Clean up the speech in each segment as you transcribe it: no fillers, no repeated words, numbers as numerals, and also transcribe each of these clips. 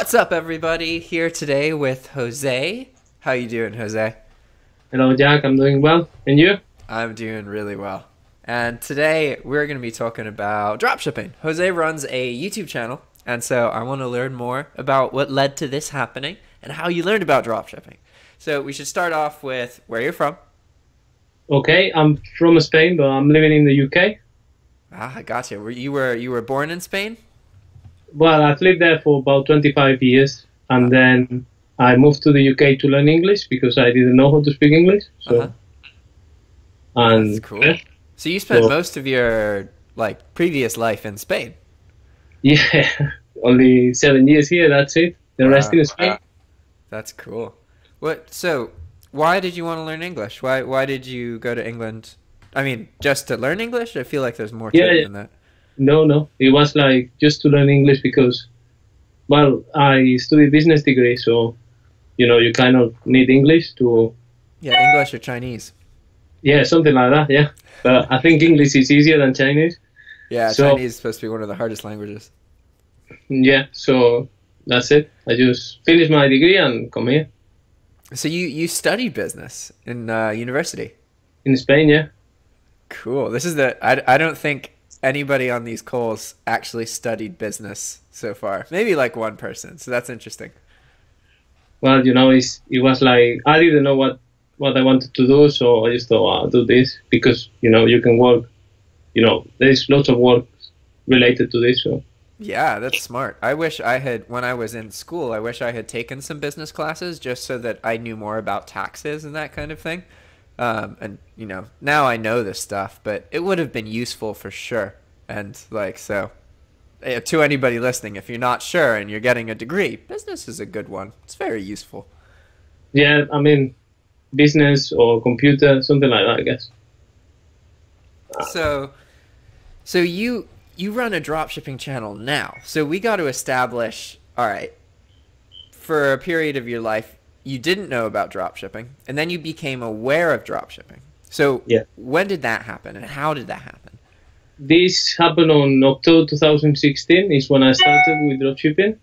What's up, everybody? Here today with Jose. How you doing, Jose? Hello, Jack. I'm doing well. And you? I'm doing really well. And today we're going to be talking about dropshipping. Jose runs a YouTube channel, and so I want to learn more about what led to this happening and how you learned about dropshipping. So we should start off with where you're from. Okay, I'm from Spain, but I'm living in the UK. Ah, I gotcha. You were born in Spain? Well, I've lived there for about 25 years, and then I moved to the UK to learn English because I didn't know how to speak English. So, and that's cool. So you spent most of your previous life in Spain? Yeah, only 7 years here. That's it. The rest in Spain. That's cool. So why did you want to learn English? Why did you go to England? I mean, just to learn English? I feel like there's more to it than that. No. It was just to learn English because, well, I studied business degree, so, you kind of need English to... Yeah, English or Chinese. Yeah, something like that, yeah. But I think English is easier than Chinese. Yeah, so, Chinese is supposed to be one of the hardest languages. Yeah, so that's it. I just finished my degree and come here. So you studied business in university? In Spain, yeah. Cool. This is I don't think anybody on these calls actually studied business so far. Maybe one person. So that's interesting. Well, it was I didn't know what I wanted to do, so I just thought, I'll do this because, you can work, there's lots of work related to this. So. Yeah, that's smart. I wish I had, when I was in school, I wish I had taken some business classes just so that I knew more about taxes and that kind of thing. And now I know this stuff, but it would have been useful for sure. And so to anybody listening, if you're not sure and you're getting a degree, business is a good one. It's very useful. Yeah, I mean, business or computer, something like that, I guess. So you run a dropshipping channel now. So we got to establish, all right, for a period of your life, you didn't know about dropshipping, and then you became aware of dropshipping. So yeah. When did that happen, and how did that happen? This happened on October 2016 is when I started with dropshipping.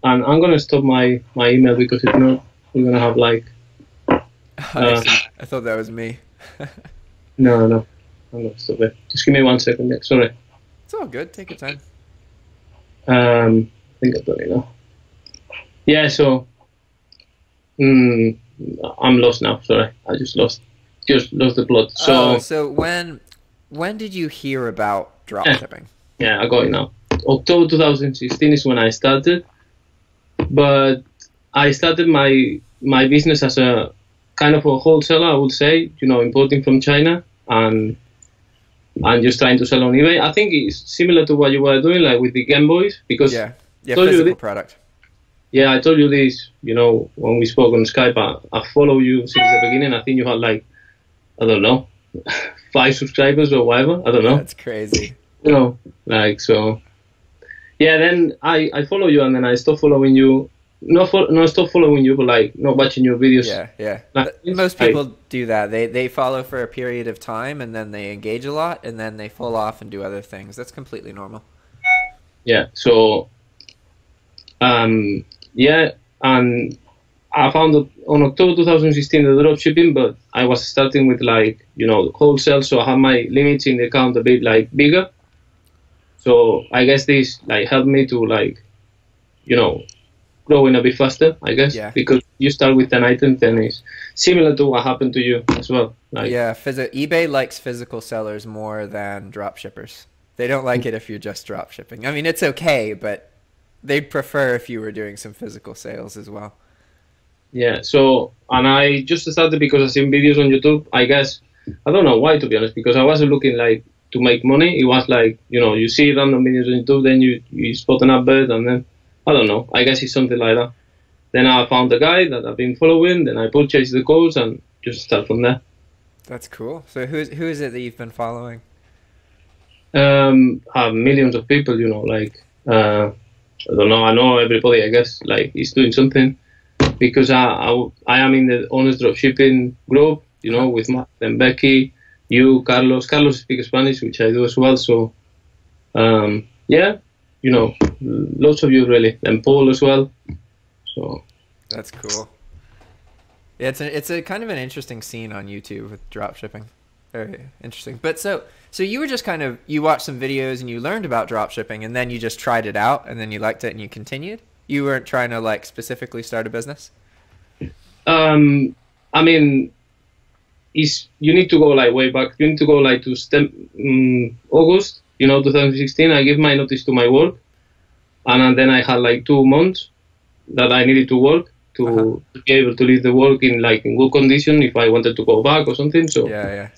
And I'm going to stop my email because if not, we're going to have I thought that was me. No. I'm going to stop it. Just give me 1 second. Yeah, sorry. It's all good. Take your time. I think I've done it now. Yeah, so... I'm lost now. Sorry, I just lost the plot. So when did you hear about dropshipping? Yeah, I got it now. October 2016 is when I started, but I started my business as a kind of a wholesaler, I would say. Importing from China and just trying to sell on eBay. I think it's similar to what you were doing, with the Game Boys, because physical product. Yeah, I told you this, when we spoke on Skype. I follow you since the beginning. I think you had I don't know, 5 subscribers or whatever. I don't know. That's crazy. So. Yeah, then I follow you and then I stop following you. Not stop following you, but not watching your videos. Yeah. Most people do that. They follow for a period of time and then they engage a lot and then they fall off and do other things. That's completely normal. Yeah, so... Yeah, and I found that on October 2016 the dropshipping, but I was starting with wholesale, so I had my limits in the account a bit bigger. So I guess this helped me to growing a bit faster, I guess. Yeah. Because you start with 10 items, then it's similar to what happened to you as well. eBay likes physical sellers more than dropshippers. They don't like it if you're just dropshipping. I mean, it's okay, but they'd prefer if you were doing some physical sales as well. Yeah, so, and I just started because I seen videos on YouTube. I guess, I don't know why, to be honest, because I wasn't looking to make money. It was you see random videos on YouTube, then you spot an advert, and then, I don't know, I guess it's something like that. Then I found a guy that I've been following, then I purchased the course and just start from there. That's cool. So who is it that you've been following? Millions of people, I don't know, I know everybody, I guess, he's doing something, because I am in the honest dropshipping group, with Matt and Becky, you, Carlos speaks Spanish, which I do as well, so, yeah, you know, lots of you really, and Paul as well. So that's cool. Yeah, it's a kind of an interesting scene on YouTube with dropshipping. Very interesting. But so you were just kind of, you watched some videos and you learned about dropshipping, and then you just tried it out, and then you liked it and you continued? You weren't trying to like specifically start a business? I mean, you need to go like way back. You need to go like to August, 2016. I gave my notice to my work, and then I had like 2 months that I needed to work to be able to leave the work in good condition if I wanted to go back or something. So yeah.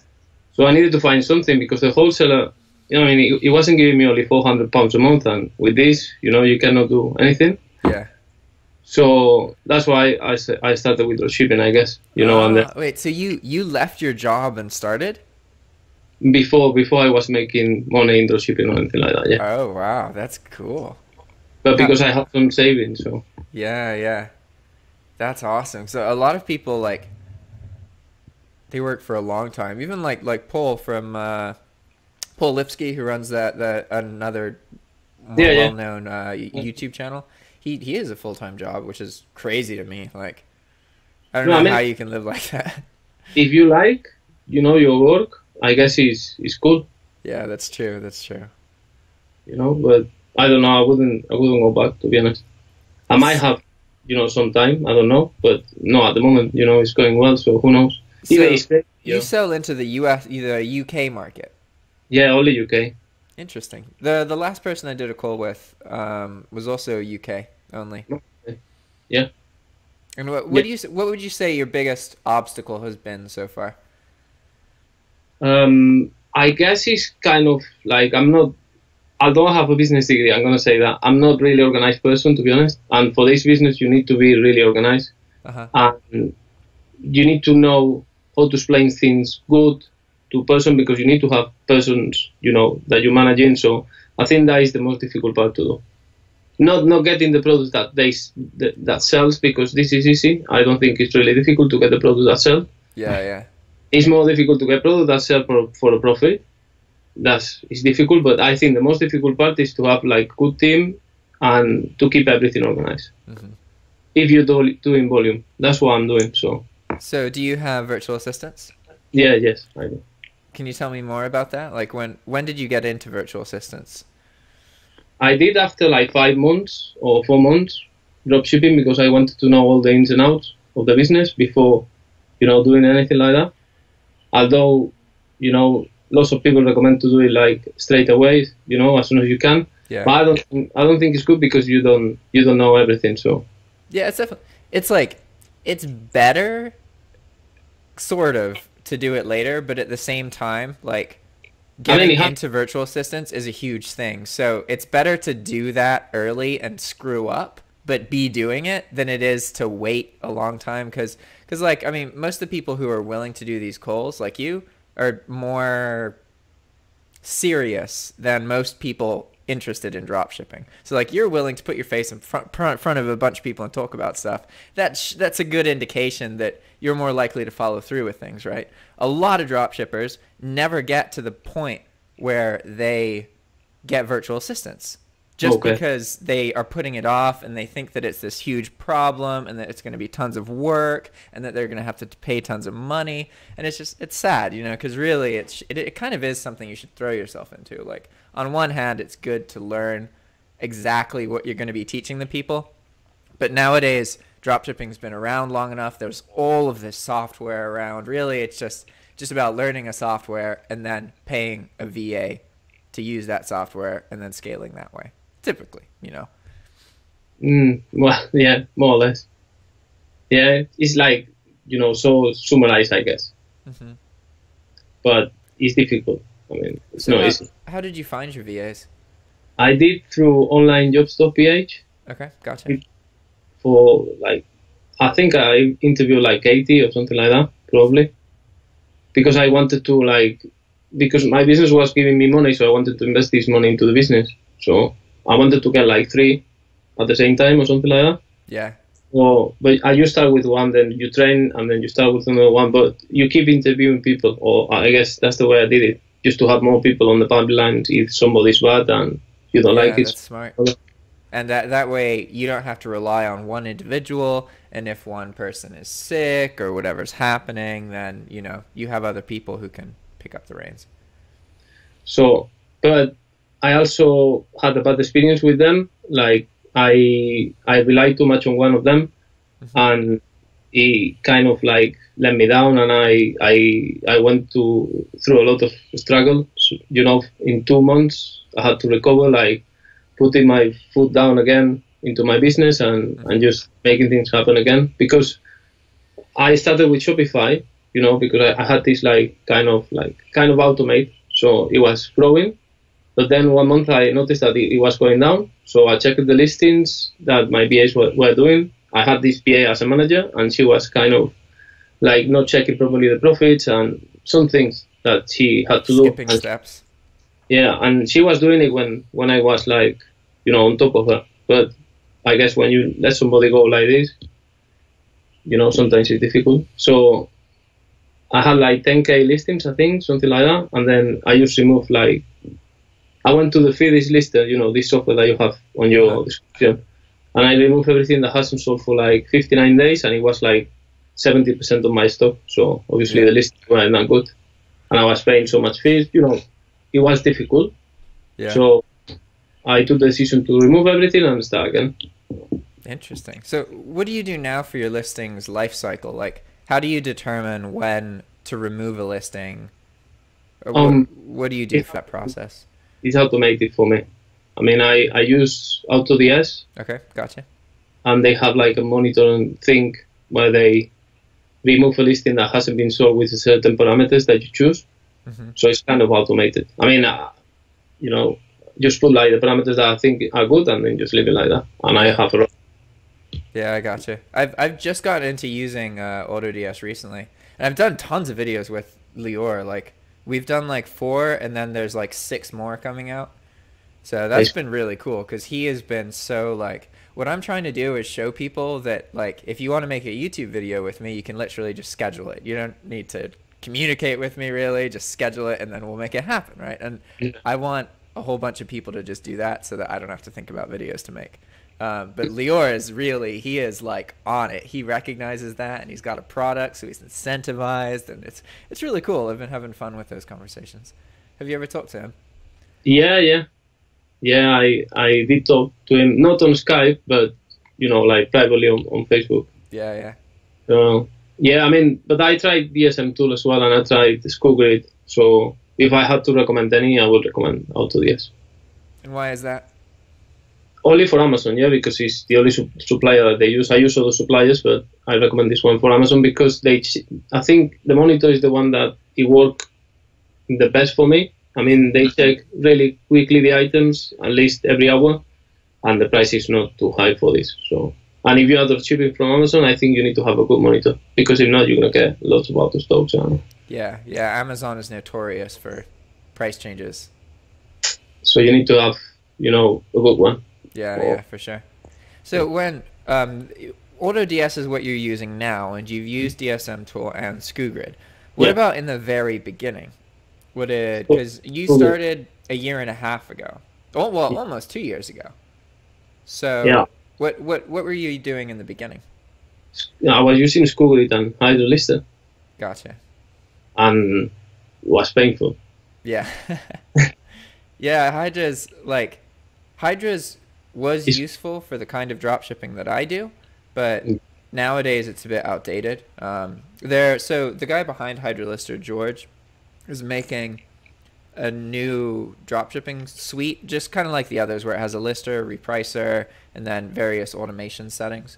So I needed to find something because the wholesaler, he wasn't giving me only £400 a month, and with this, you cannot do anything. Yeah. So that's why I started with dropshipping, I guess. And then, wait, so you left your job and started? Before I was making money in dropshipping or anything like that, yeah. Oh, wow, that's cool. But because I had some savings, so. Yeah. That's awesome. So a lot of people, like, they work for a long time. Even like Paul from Paul Lipsky, who runs that another more well-known YouTube channel. He has a full-time job, which is crazy to me. Like, I don't know how you can live like that. If you like, your work, I guess is cool. Yeah, that's true. But I don't know. I wouldn't go back, to be honest. I might have, some time. I don't know, but no, at the moment, it's going well. So who knows? So you sell into the UK market? Yeah, only UK. Interesting. The last person I did a call with was also UK only. Okay. Yeah. And what would you say your biggest obstacle has been so far? I guess it's kind of like I don't have a business degree. I'm gonna say that I'm not really organized person, to be honest. And for this business, you need to be really organized, and you need to know how to explain things good to person, because you need to have persons, that you manage in. So I think that is the most difficult part to do. Not getting the product that sells, because this is easy. I don't think it's really difficult to get the product that sells. Yeah. It's more difficult to get product that sells for a profit. It's difficult, but I think the most difficult part is to have like good team and to keep everything organized. If you do in volume, that's what I'm doing. So do you have virtual assistants? Yes, I do. Can you tell me more about that? Like when did you get into virtual assistants? I did after like 5 months or 4 months dropshipping, because I wanted to know all the ins and outs of the business before, doing anything like that. Although, lots of people recommend to do it like straight away, as soon as you can. Yeah. But I don't think it's good, because you don't know everything. So. Yeah, it's definitely, it's better, sort of, to do it later, but at the same time, like, getting into virtual assistants is a huge thing. So it's better to do that early and screw up, but be doing it, than it is to wait a long time. Because like, I mean, most of the people who are willing to do these calls, like you, are more serious than most people interested in dropshipping. So like, you're willing to put your face in front of a bunch of people and talk about stuff. That's a good indication that you're more likely to follow through with things, right? A lot of dropshippers never get to the point where they get virtual assistants, just because they are putting it off, and they think that it's this huge problem, and that it's going to be tons of work, and that they're going to have to pay tons of money. And it's sad, because really it kind of is something you should throw yourself into. Like, on one hand, it's good to learn exactly what you're going to be teaching the people, but nowadays dropshipping's been around long enough. There's all of this software around. Really, it's just about learning a software and then paying a VA to use that software and then scaling that way. Typically, Well, yeah, more or less. Yeah, it's like, so summarized, I guess. But it's difficult. I mean, it's not easy. How did you find your VAs? I did through onlinejobs.ph. Okay, gotcha. For like, I think I interviewed like 80 or something like that, probably. Because I wanted to because my business was giving me money, so I wanted to invest this money into the business. So I wanted to get like 3 at the same time or something like that. Yeah. Well, but you start with one, then you train, and then you start with another one. But you keep interviewing people, or I guess that's the way I did it, just to have more people on the pipeline if somebody's bad, and you don't like it. That's smart. And that way you don't have to rely on one individual, and if one person is sick or whatever's happening, then you have other people who can pick up the reins. So, but I also had a bad experience with them. Like I relied too much on one of them, and he kind of like let me down, and I went through a lot of struggle. So, in 2 months I had to recover, like putting my foot down again into my business and just making things happen again. Because I started with Shopify, because I had this kind of automate, so it was growing. But then 1 month I noticed that it was going down, so I checked the listings that my BAs were doing. I had this BA as a manager, and she was kind of like not checking properly the profits and some things that she had to Skipping do. steps. Yeah, and she was doing it when I was like, on top of her. But I guess when you let somebody go like this, sometimes it's difficult. So I had like 10K listings, I think, something like that. And then I just removed I went to the Hydra Lister, this software that you have on your description. And I removed everything that hasn't sold for like 59 days, and it was like 70% of my stock. So obviously the listings weren't that good. And I was paying so much fees, it was difficult. Yeah. So I took the decision to remove everything and start again. Interesting. So what do you do now for your listings life cycle? Like, how do you determine when to remove a listing? Or what do you do for that process? It's automated for me. I mean, I use AutoDS. Okay, gotcha. And they have like a monitoring thing where they remove a listing that hasn't been sold with certain parameters that you choose. So it's kind of automated. I mean, just put like the parameters that I think are good, and then just leave it like that. And I have a... Yeah, I gotcha. I've just gotten into using AutoDS recently, and I've done tons of videos with Lior. Like, we've done like 4, and then there's like 6 more coming out. So that's been really cool, because he has been so like, what I'm trying to do is show people that like, if you want to make a YouTube video with me, you can literally just schedule it. You don't need to communicate with me really, just schedule it and then we'll make it happen, right? And I want a whole bunch of people to just do that so that I don't have to think about videos to make. But Lior is really, he is like on it. He recognizes that, and he's got a product, so he's incentivized, and it's really cool. I've been having fun with those conversations. Have you ever talked to him? Yeah, I did talk to him, not on Skype, but like privately on Facebook. Yeah. Yeah, I mean, but I tried DSM Tool as well, and I tried SchoolGrid. So if I had to recommend any, I would recommend AutoDS. And why is that? Only for Amazon, yeah, because it's the only supplier that they use. I use other suppliers, but I recommend this one for Amazon because I think the monitor is the one that it worked the best for me. I mean, they check really quickly the items, at least every hour, and the price is not too high for this. So, and if you are shipping from Amazon, I think you need to have a good monitor, because if not, you're gonna get lots of out of stocks. Yeah. Amazon is notorious for price changes. So you need to have, a good one. Yeah, for sure. So when AutoDS is what you're using now, and you've used DSM Tool and SchoolGrid, what about in the very beginning? Because you started a year and a half ago. Oh, well, almost 2 years ago. So what were you doing in the beginning? I was using SchoolGrid and Hydra Lister. Gotcha. And it was painful. Yeah. Yeah, Hydra's was useful for the kind of dropshipping that I do, but nowadays it's a bit outdated. So the guy behind Hydra Lister, George, is making a new dropshipping suite, just kind of like the others, where it has a lister, repricer, and then various automation settings.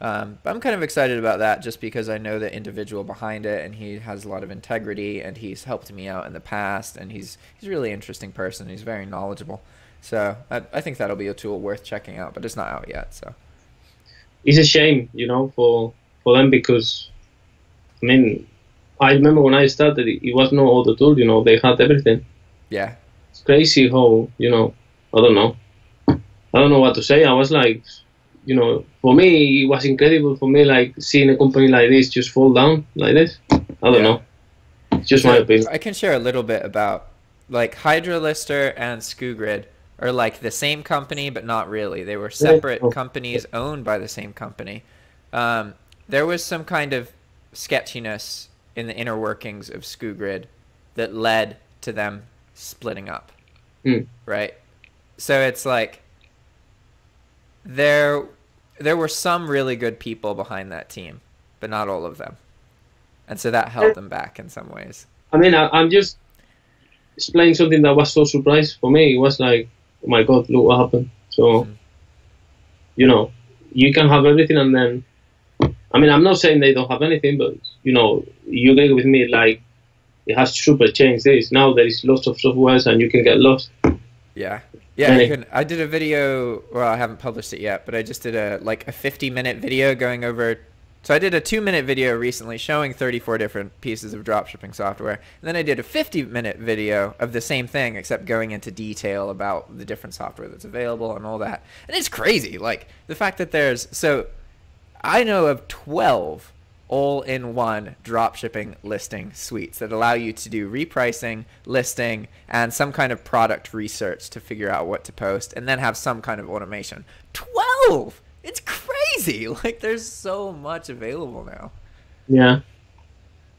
I'm kind of excited about that just because I know the individual behind it, and he has a lot of integrity, and he's helped me out in the past, and he's a really interesting person. He's very knowledgeable. So I think that'll be a tool worth checking out, but it's not out yet. So it's a shame, for them, because I mean, I remember when I started, it was no AutoDSTool, they had everything. Yeah. It's crazy how, I don't know what to say. I was like, for me, it was incredible for me, like seeing a company like this just fall down like this. I don't know. It's just my opinion. I can share a little bit about, like, Hydra Lister and SchoolGrid or like the same company, but not really. They were separate companies owned by the same company. There was some kind of sketchiness in the inner workings of SkuGrid that led to them splitting up, right? So it's like there were some really good people behind that team, but not all of them, and so that held them back in some ways. I mean, I'm just explaining something that was so surprised for me. It was like, oh my God, look what happened. So, you know, you can have everything and then, I mean, I'm not saying they don't have anything, but, you know, you agree with me, like, it has super changed this. Now there is lots of softwares and you can get lost. Yeah. Yeah, you can. I did a video, well, I haven't published it yet, but I just did a 50-minute video going over. So I did a 2-minute video recently showing 34 different pieces of dropshipping software. And then I did a 50-minute video of the same thing, except going into detail about the different software that's available and all that. And it's crazy. Like, the fact that so I know of 12 all-in-one dropshipping listing suites that allow you to do repricing, listing, and some kind of product research to figure out what to post, and then have some kind of automation. 12! It's crazy! Like, there's so much available now. Yeah.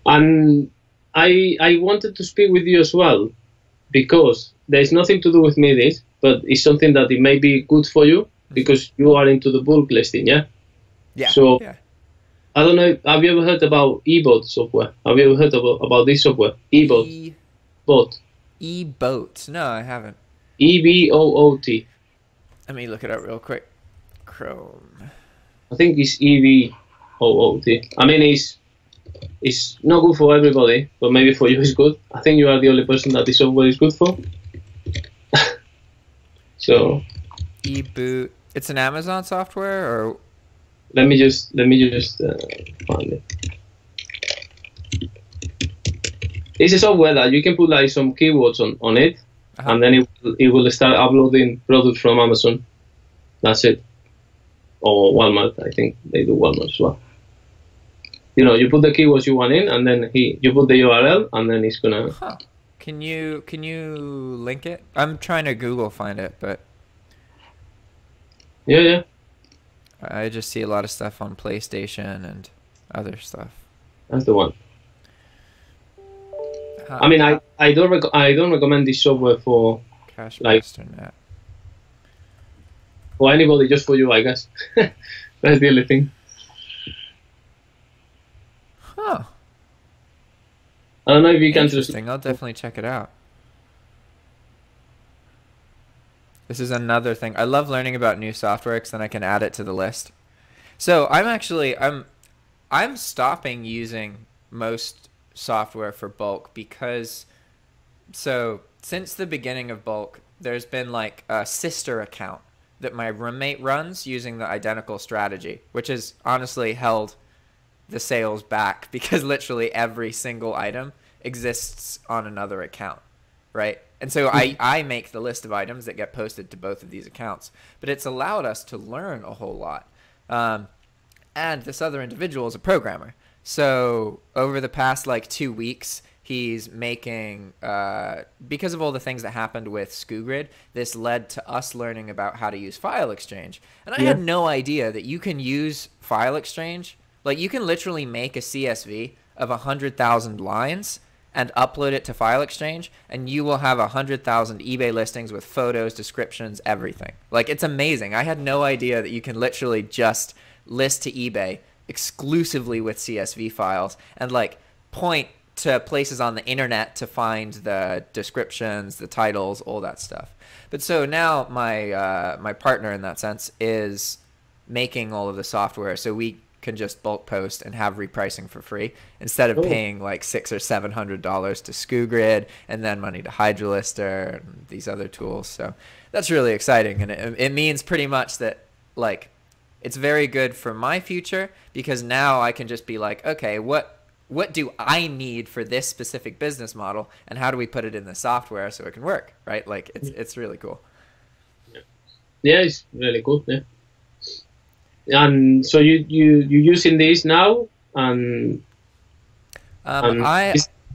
And I wanted to speak with you as well, because there's nothing to do with me this, but it's something that it may be good for you, because you are into the bulk listing, yeah? Yeah. So, yeah. I don't know, have you ever heard about eBot software? Have you ever heard about this software? eBot. Bot. eBoat. No, I haven't. EBOOT. Let me look it up real quick. Chrome. I think it's EBOOT. I mean, it's not good for everybody, but maybe for you it's good. I think you are the only person that this software is good for. So. eBoot. It's an Amazon software, or? Let me just find it. It's a software that you can put like some keywords on it, and then it will start uploading products from Amazon. That's it. Or Walmart, I think they do Walmart as well. You know, you put the keywords you want in, and then you put the URL, and then it's gonna. Huh. Can you link it? I'm trying to Google find it, but. Yeah. I just see a lot of stuff on PlayStation and other stuff. That's the one. I mean, I don't recommend this software for Net. For anybody, just for you, I guess. That's the only thing. Huh. I don't know if you can. Interesting. I'll definitely check it out. This is another thing. I love learning about new software because then I can add it to the list. So I'm stopping using most software for bulk because since the beginning of bulk, there's been like a sister account that my roommate runs using the identical strategy, which has honestly held the sales back because literally every single item exists on another account, right? And so I make the list of items that get posted to both of these accounts. But it's allowed us to learn a whole lot. And this other individual is a programmer. So over the past 2 weeks, he's making, because of all the things that happened with SkuGrid, this led to us learning about how to use file exchange. And I had no idea that you can use file exchange. Like, you can literally make a CSV of 100,000 lines and upload it to file exchange, and you will have 100,000 eBay listings with photos, descriptions, everything. Like, it's amazing. I had no idea that you can literally just list to eBay exclusively with CSV files and point to places on the internet to find the descriptions, the titles, all that stuff. But so now my partner in that sense is making all of the software, so we can just bulk post and have repricing for free instead of paying $600 or $700 to SkuGrid and then money to Hydra Lister and these other tools. So that's really exciting, and it means pretty much that it's very good for my future because now I can just be like, okay, what do I need for this specific business model, and how do we put it in the software so it can work, right? It's really cool. Yeah, it's really cool. Yeah. And so you're using this now, and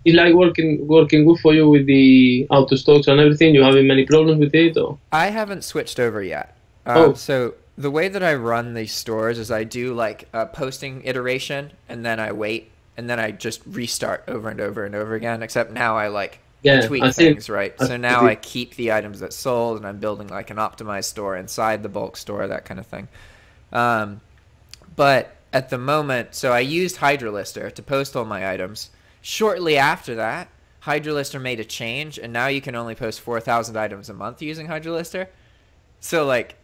it's like working good for you with the auto stocks and everything? You having many problems with it, or? I haven't switched over yet. Oh. So the way that I run these stores is I do like a posting iteration, and then I wait, and then I just restart over and over and over again. Except now I like tweak things, right? So now I keep the items that sold, and I'm building like an optimized store inside the bulk store, that kind of thing. But at the moment, so I used Hydra Lister to post all my items. Shortly after that, Hydra Lister made a change, and now you can only post 4,000 items a month using Hydra Lister. So like,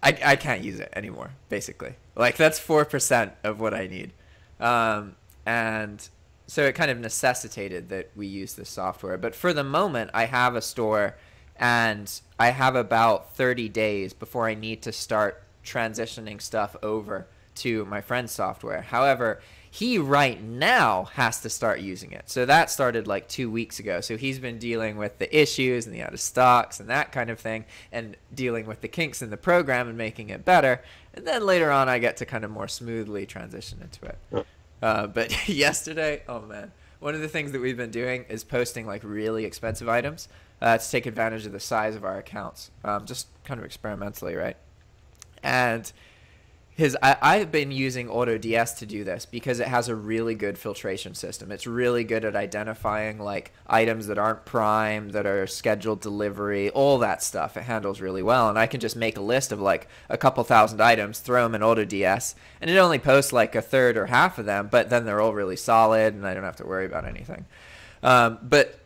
I can't use it anymore, basically. Like that's 4% of what I need. And so it kind of necessitated that we use this software. But for the moment, I have a store, and I have about 30 days before I need to start transitioning stuff over to my friend's software. However, he right now has to start using it. So that started like 2 weeks ago. So he's been dealing with the issues and the out of stocks and that kind of thing, and dealing with the kinks in the program and making it better. And then later on, I get to kind of more smoothly transition into it. But yesterday, oh man, one of the things that we've been doing is posting like really expensive items to take advantage of the size of our accounts, just kind of experimentally, right? And I've been using AutoDS to do this because it has a really good filtration system. It's really good at identifying like items that aren't Prime, that are scheduled delivery, all that stuff. It handles really well, and I can just make a list of like a couple thousand items, throw them in AutoDS, and it only posts like a third or half of them, but then they're all really solid, and I don't have to worry about anything. But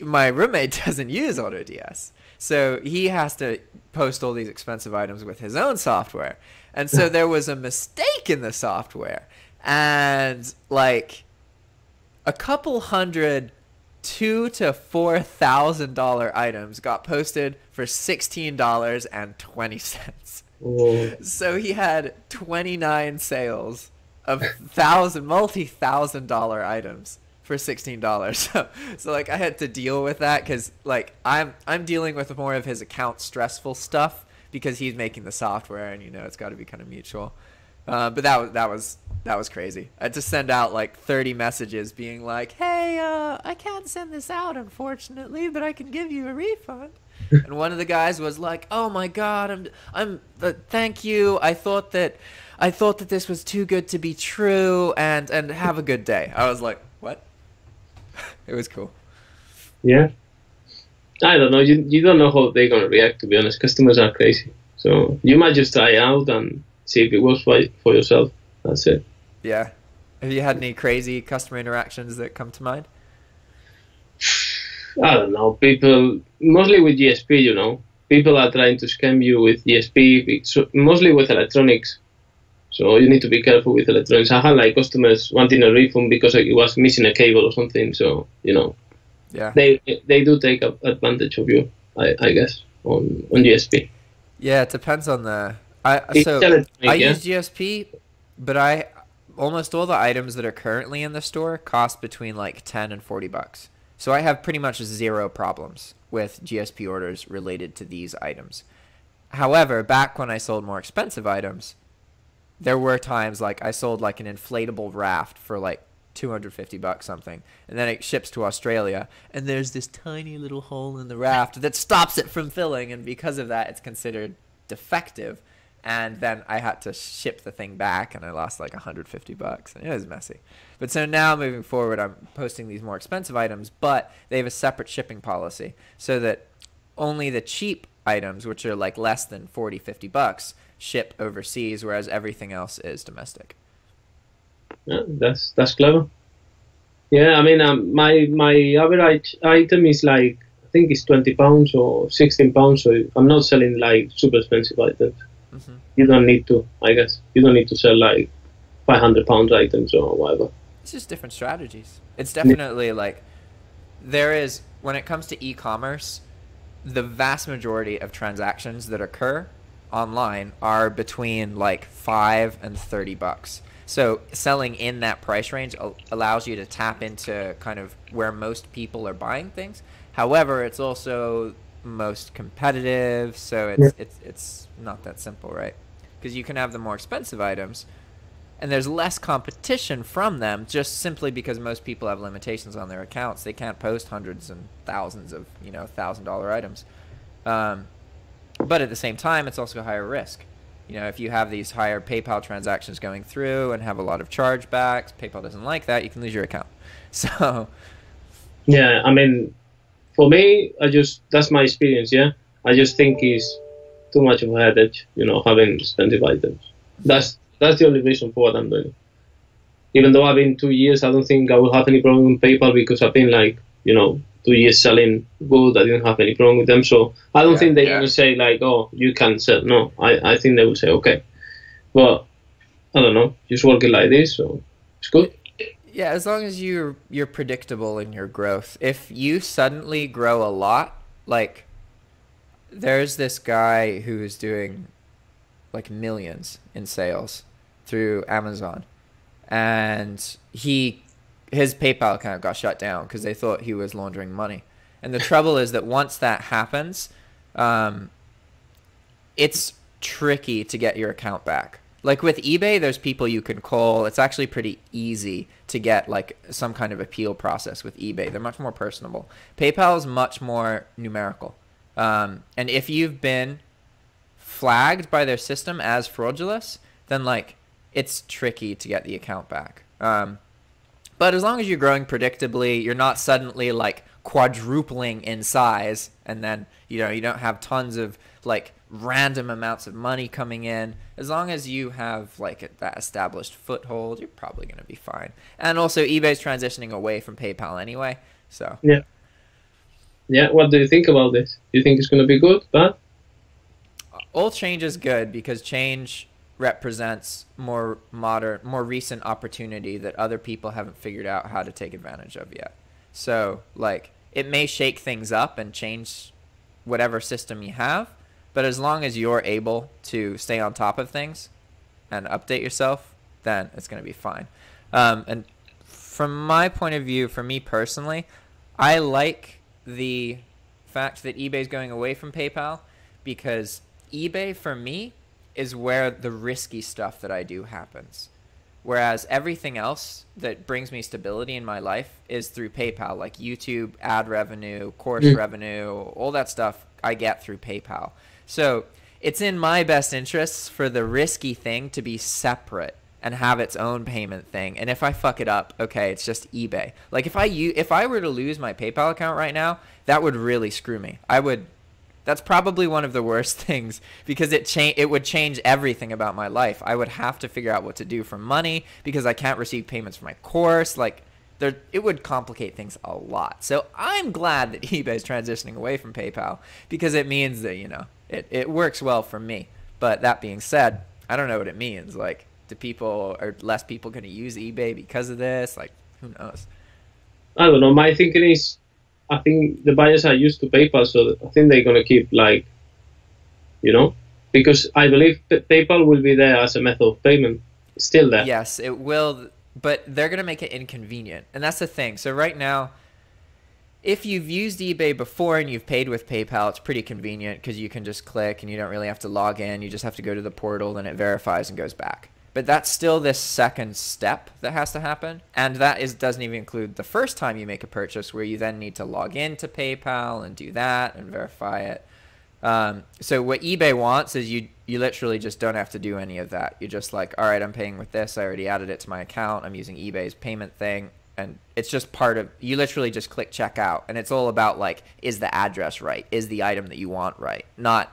my roommate doesn't use AutoDS, so he has to post all these expensive items with his own software. And so there was a mistake in the software, and like a couple hundred $2,000 to $4,000 items got posted for $16.20. Whoa. So he had 29 sales of multi-$1,000 items for $16. So like I had to deal with that because like I'm dealing with more of his account stressful stuff, because he's making the software, and it's got to be kind of mutual. But that was crazy. I had to send out like 30 messages being like, "Hey, I can't send this out unfortunately, but I can give you a refund." And one of the guys was like, "Oh my God, thank you. I thought that this was too good to be true, and have a good day." I was like, "What?" It was cool. Yeah. I don't know. You don't know how they're gonna react. To be honest, customers are crazy. So you might just try out and see if it works for yourself. That's it. Yeah. Have you had any crazy customer interactions that come to mind? I don't know. People, mostly with GSP. People are trying to scam you with GSP, mostly with electronics. So you need to be careful with electronics. I had like customers wanting a refund because it was missing a cable or something. So yeah, they do take advantage of you, I guess, on GSP. Yeah, it depends on the. I use GSP, but almost all the items that are currently in the store cost between like $10 and $40. So I have pretty much zero problems with GSP orders related to these items. However, back when I sold more expensive items, there were times like I sold like an inflatable raft for like $250 something, and then it ships to Australia, and there's this tiny little hole in the raft that stops it from filling, and because of that it's considered defective, and then I had to ship the thing back, and I lost like $150, and it was messy. But so now moving forward, I'm posting these more expensive items, but they have a separate shipping policy so that only the cheap items, which are like less than $40-50, ship overseas, whereas everything else is domestic. Yeah, that's clever. Yeah, I mean, my average item is like, I think it's £20 or £16, so I'm not selling like super expensive items. Mm-hmm. You don't need to, I guess. You don't need to sell like £500 items or whatever. It's just different strategies. It's definitely like, there is, when it comes to e-commerce, the vast majority of transactions that occur online are between like $5 and $30. So selling in that price range allows you to tap into kind of where most people are buying things. However, it's also most competitive, so it's not that simple, right? Because you can have the more expensive items, and there's less competition from them just simply because most people have limitations on their accounts. They can't post hundreds and thousands of, you know, $1,000 items. But at the same time, it's also a higher risk. You know, if you have these higher PayPal transactions going through and have a lot of chargebacks, PayPal doesn't like that, you can lose your account. So yeah, I mean, for me, that's my experience, yeah. I just think it's too much of a headache, you know, having expensive items. That's the only reason for what I'm doing. Even though I've been 2 years, I don't think I will have any problem with PayPal because I've been like, you know, 2 years selling good. I didn't have any problem with them. So I don't think they're going to say like, oh, you can't sell. No, I think they will say, okay. But I don't know, just working like this, so it's good. Yeah, as long as you're predictable in your growth. If you suddenly grow a lot, like there's this guy who's doing like millions in sales through Amazon, and his PayPal account got shut down because they thought he was laundering money. And the trouble is that once that happens, it's tricky to get your account back. Like with eBay, there's people you can call. It's actually pretty easy to get like some kind of appeal process with eBay. They're much more personable. PayPal is much more numerical. And if you've been flagged by their system as fraudulent, then like it's tricky to get the account back. But as long as you're growing predictably, you're not suddenly like quadrupling in size, and then you know you don't have tons of like random amounts of money coming in. As long as you have like that established foothold, you're probably going to be fine. And also eBay's transitioning away from PayPal anyway, so yeah. What do you think about this? Do you think it's going to be good, bad? All change is good because change represents more modern, more recent opportunity that other people haven't figured out how to take advantage of yet. So like it may shake things up and change whatever system you have, but as long as you're able to stay on top of things and update yourself, then it's going to be fine. And from my point of view, for me personally, I like the fact that eBay is going away from PayPal because eBay for me is where the risky stuff that I do happens. Whereas everything else that brings me stability in my life is through PayPal, like YouTube, ad revenue, course revenue, all that stuff I get through PayPal. So it's in my best interests for the risky thing to be separate and have its own payment thing. And if I fuck it up, okay, it's just eBay. Like if I were to lose my PayPal account right now, that would really screw me. That's probably one of the worst things because it would change everything about my life. I would have to figure out what to do for money because I can't receive payments for my course. Like it would complicate things a lot. So I'm glad that eBay is transitioning away from PayPal because it means that, you know, it works well for me. But that being said, I don't know what it means. Like, are less people going to use eBay because of this? Like, who knows? I don't know. My thinking is, I think the buyers are used to PayPal, so I think they're going to keep like, you know, because I believe PayPal will be there as a method of payment. It's still there. Yes, it will, but they're going to make it inconvenient. And that's the thing. So right now, if you've used eBay before and you've paid with PayPal, it's pretty convenient because you can just click and you don't really have to log in. You just have to go to the portal and it verifies and goes back. But that's still this second step that has to happen. And that doesn't even include the first time you make a purchase where you then need to log into PayPal and do that and verify it. So what eBay wants is you literally just don't have to do any of that. You're just like, all right, I'm paying with this. I already added it to my account. I'm using eBay's payment thing. And it's just part of, you literally just click checkout. And it's all about like, is the address right? Is the item that you want right? Not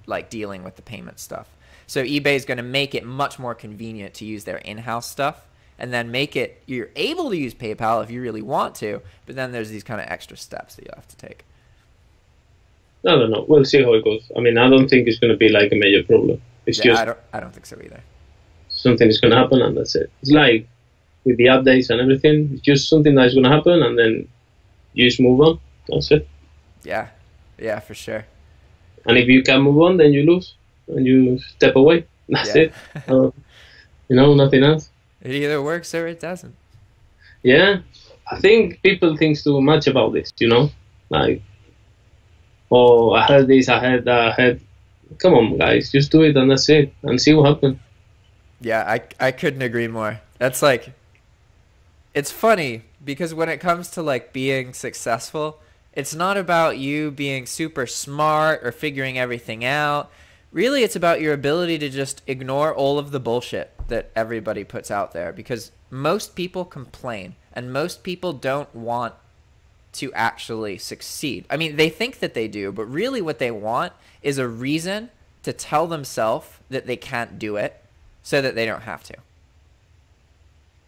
like dealing with the payment stuff. So eBay is going to make it much more convenient to use their in-house stuff and then make it, you're able to use PayPal if you really want to, but then there's these kind of extra steps that you'll have to take. I don't know. We'll see how it goes. I mean, I don't think it's going to be like a major problem. It's just I don't think so either. Something is going to happen and that's it. It's like with the updates and everything, it's just something that's going to happen and then you just move on. That's it. Yeah, for sure. And if you can move on, then you lose. And you step away. That's it. You know, nothing else. It either works or it doesn't. Yeah. I think people think too much about this, you know? Like, oh, I heard this, I heard that, I heard... Come on, guys. Just do it and that's it. And see what happens. Yeah, I couldn't agree more. That's like, it's funny because when it comes to like being successful, it's not about you being super smart or figuring everything out. Really, it's about your ability to just ignore all of the bullshit that everybody puts out there, because most people complain and most people don't want to actually succeed. I mean, they think that they do, but really what they want is a reason to tell themselves that they can't do it so that they don't have to,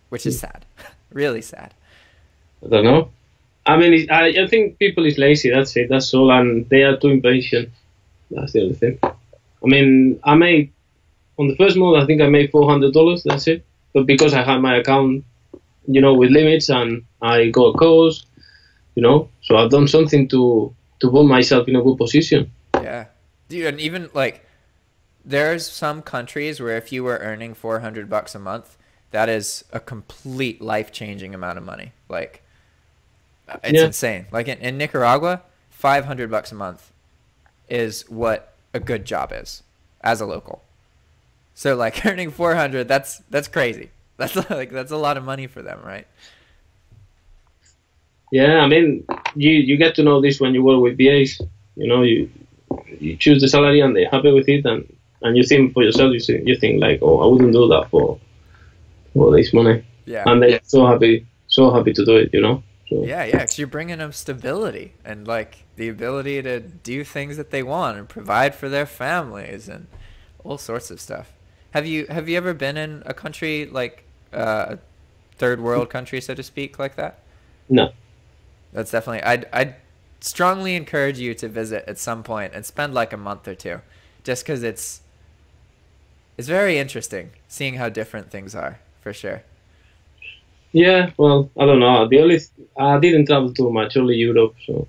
which is sad. Really sad. I don't know. I mean, I think people is lazy. That's it. That's all, and they are too impatient. That's the other thing. I mean, I made on the first month. I think I made $400. That's it. But because I had my account, with limits, and I got a course, so I've done something to put myself in a good position. Yeah, dude, and even like, there's some countries where if you were earning $400 a month, that is a complete life-changing amount of money. Like, it's insane. Like in Nicaragua, $500 a month is what a good job is as a local. So like earning 400, that's crazy. That's a lot of money for them, right? Yeah, I mean, you get to know this when you work with VAs. You choose the salary and they're happy with it, and you think for yourself, you think like, oh, I wouldn't do that for this money. Yeah. And they're so happy to do it, So. Yeah, because you're bringing them stability and like the ability to do things that they want and provide for their families and all sorts of stuff. Have you ever been in a country like a third world country, so to speak, like that? No. That's definitely, I'd strongly encourage you to visit at some point and spend like a month or two, just because it's very interesting seeing how different things are, for sure. Yeah, well, I don't know. I didn't travel too much, only Europe, so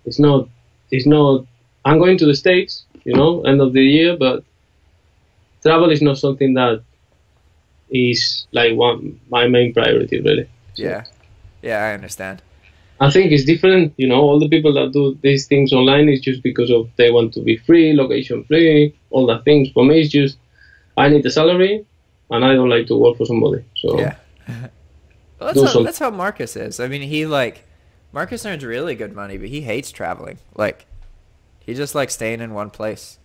it's not. I'm going to the States, end of the year, but travel is not something that is like my main priority, really. So, yeah, I understand. I think it's different, all the people that do these things online is just because of they want to be free, location free, all that things. For me, it's just I need a salary, and I don't like to work for somebody. So yeah. Well, that's how Marcus is. I mean, Marcus earns really good money, but he hates traveling. Like, he just likes staying in one place.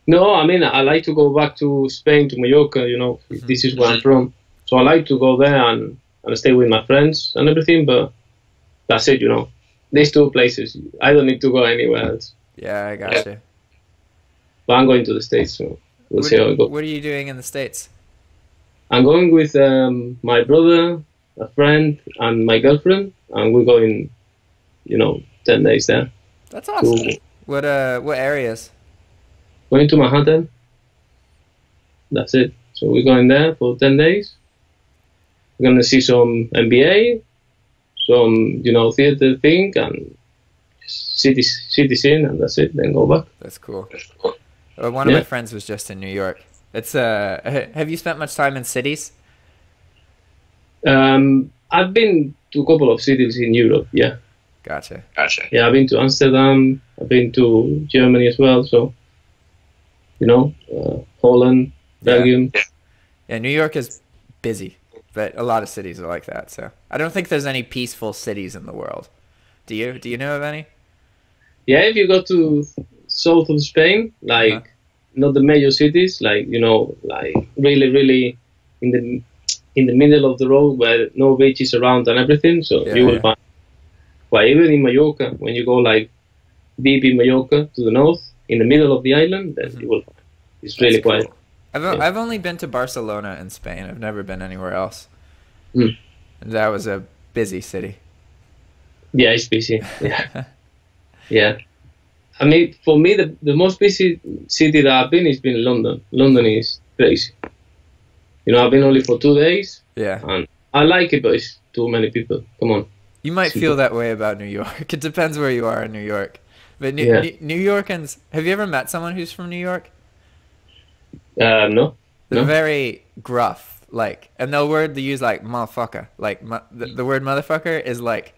No, I mean, I like to go back to Spain, to Mallorca, This is where I'm from. So I like to go there and stay with my friends and everything, but that's it, These two places, I don't need to go anywhere else. Yeah, I gotcha. But I'm going to the States, so we'll see how it goes. What are you doing in the States? I'm going with my brother, a friend, and my girlfriend, and we're going, 10 days there. That's awesome. What areas? Going to Manhattan. That's it. So we're going there for 10 days. We're going to see some NBA, some, theater thing, and city scene, and that's it. Then go back. That's cool. One of my friends was just in New York. It's have you spent much time in cities? I've been to a couple of cities in Europe. Yeah. Gotcha. Yeah, I've been to Amsterdam. I've been to Germany as well. So, Holland, Belgium. Yeah, New York is busy, but a lot of cities are like that. So I don't think there's any peaceful cities in the world. Do you? Do you know of any? Yeah, if you go to south of Spain, like not the major cities, like like really, really in the middle of the road where no beaches around and everything. So you will find. Well, even in Mallorca, when you go like deep in Mallorca to the north, in the middle of the island, then you will find. It's really quiet. I've only been to Barcelona in Spain. I've never been anywhere else. And that was a busy city. Yeah, it's busy. Yeah. Yeah. I mean, for me, the most busy city that I've been has been London. London is crazy. I've been only for 2 days. Yeah. And I like it, but it's too many people. Come on. You might feel that way about New York. It depends where you are in New York. But New Yorkans, have you ever met someone who's from New York? No. They're very gruff, like, and they use like motherfucker. Like the word motherfucker is like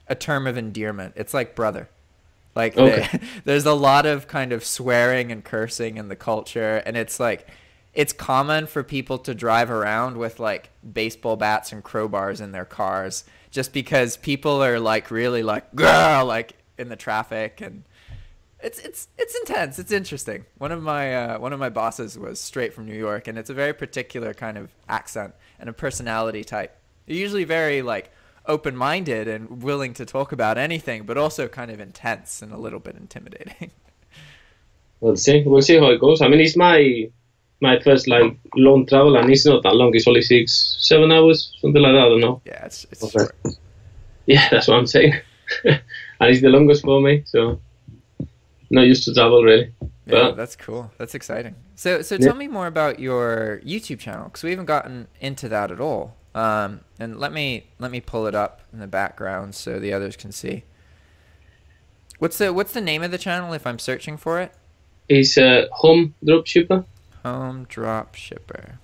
a term of endearment. It's like brother. Like there's a lot of kind of swearing and cursing in the culture, and it's like it's common for people to drive around with like baseball bats and crowbars in their cars just because people are like really like "Grr," like in the traffic, and it's intense. It's interesting. One of my bosses was straight from New York, and it's a very particular kind of accent and a personality type. They're usually very like open-minded and willing to talk about anything, but also kind of intense and a little bit intimidating. We'll see. We'll see how it goes. I mean, it's my first like long travel, and it's not that long. It's only 6-7 hours, something like that. I don't know. Yeah, it's Okay. short. Yeah, that's what I'm saying. And it's the longest for me, so not used to travel really. Yeah, But that's cool. That's exciting. So tell me more about your YouTube channel, because we haven't gotten into that at all. And let me pull it up in the background so the others can see. What's the name of the channel if I'm searching for it? it's a home dropshipper. Home drop shipper.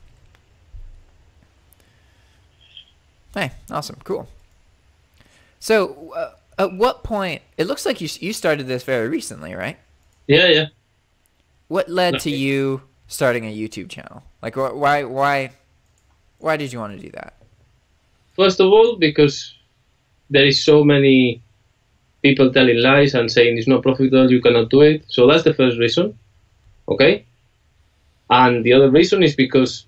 Hey, awesome, cool. So, at what point? It looks like you started this very recently, right? Yeah, yeah. What led to you starting a YouTube channel? Like, why did you want to do that? First of all, because there is so many people telling lies and saying it's not profitable, you cannot do it. So that's the first reason. Okay. And the other reason is because,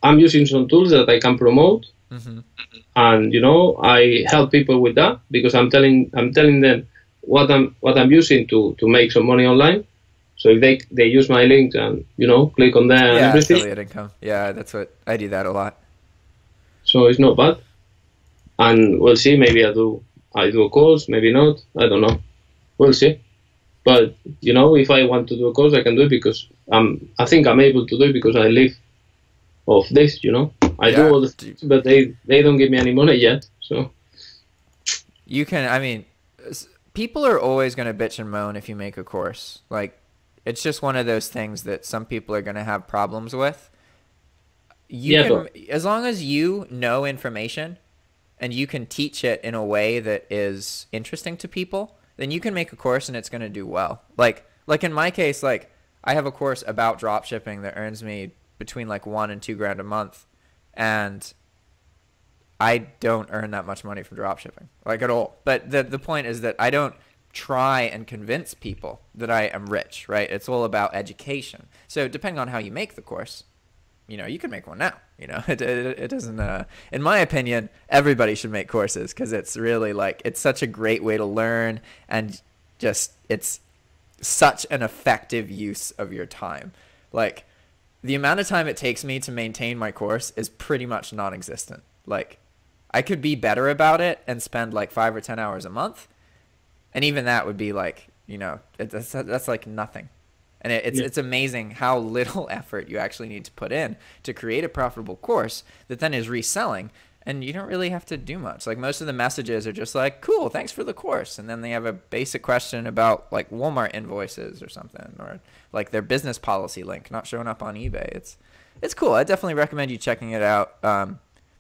I'm using some tools that I can promote. Mm-hmm. And, I help people with that because I'm telling them what I'm using to make some money online. So if they use my link and, click on there and everything. Affiliate income. Yeah, that's what I do that a lot. So it's not bad. And we'll see, maybe I do a course, maybe not. I don't know. We'll see. But, if I want to do a course, I can do it because I think I'm able to do it because I live off this, I do all the things, but they don't give me any money yet. So you can, I mean, people are always going to bitch and moan if you make a course. Like, it's just one of those things that some people are going to have problems with. As long as you know information and you can teach it in a way that is interesting to people, then you can make a course and it's going to do well. Like in my case, like I have a course about drop shipping that earns me between like $1,000 and $2,000 a month, and I don't earn that much money from drop shipping, like at all. But the point is that I don't try and convince people that I am rich, right? It's all about education. So depending on how you make the course, you can make one now. It doesn't. In my opinion, everybody should make courses because it's really like it's such a great way to learn, and just it's such an effective use of your time. Like the amount of time it takes me to maintain my course is pretty much non-existent. Like I could be better about it and spend like 5 or 10 hours a month, and even that would be like that's like nothing. And it's amazing how little effort you actually need to put in to create a profitable course that then is reselling, and you don't really have to do much. Like most of the messages are just like, cool, thanks for the course. And then they have a basic question about like Walmart invoices or something, or like their business policy link not showing up on eBay. It's cool. I definitely recommend you checking it out.